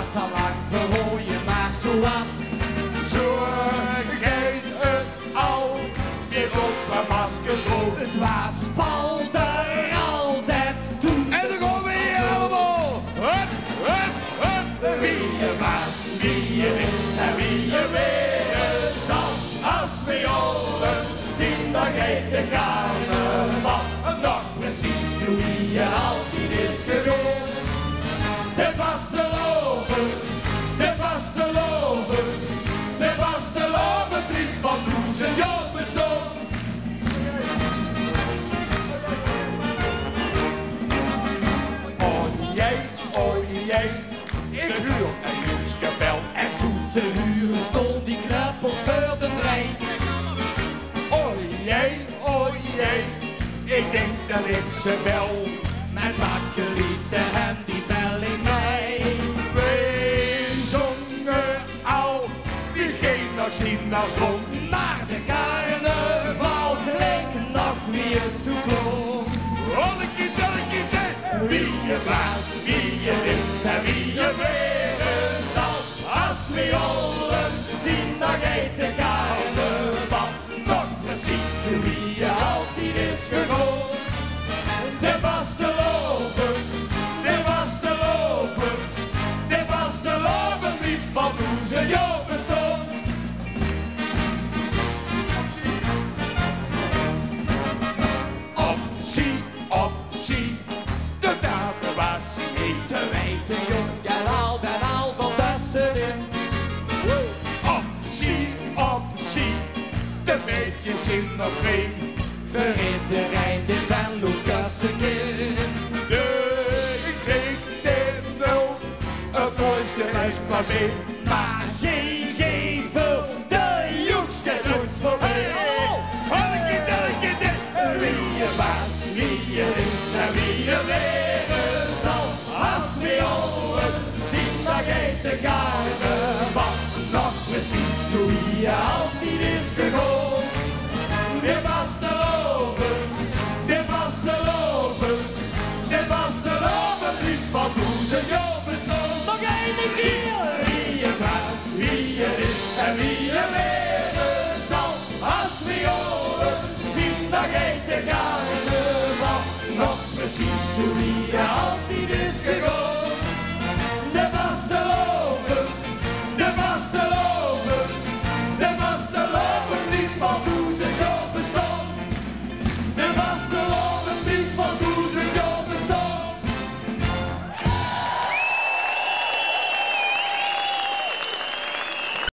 Waas al lang verraoje, maar zo wat. Zo gij het al, je op een masker zo. Het was falderal, toen. En dan gaan we hier allemaal. Hup, hup, hup. Wie-e was, wie-e is en wie-e weere zal. Als we Olms zien, dan geit de carnaval. Nog precies hoe wie-e altijd is geweest. De vastelovend, de vastelovend, de vastelovenbrief van toen zijn jaar bestond. Oh jee, ik huur een huursgebel. En zoete huren stond die knuppels voor de rij. Oh jee, ik denk dat ik ze bel. Mijn bakkelieten en die belling mij. Wij zongen al, die geen nog zien als long. Maar de carnaval gleek nog weer toe klok. Wie-e was, wie-e is en wie-e weere zal. Als we Olms zien, dan geit de carnaval. Nog precies hoe wie-e altijd is gegaan. De vastelovend, de vastelovend, de vastelovenbrief van toen zijn jaar bestond. Optie, de dame was niet Te weten jong en al dat tussenin. Optie, de beetjes in nog twee. Verrit de Rijn, de Venlo's kassenkin. Ik kreeg de nul, het mooiste huisplaatsje. Maar geen gevel, de Joeske doet voorbij. Wie-e was, wie-e is en wie-e weere zal. Als we Olms zien, dan geit de carnaval. Nog precies hoe wie-e altijd is gegaan. De vastelovend, de vastelovend, de vastelovenbrief van toen zijn jaar bestond. Nog één keer! Wie-e was, wie-e is en wie-e weere zal. Als we Olms zien, dan geit de carnaval. Nog precies hoe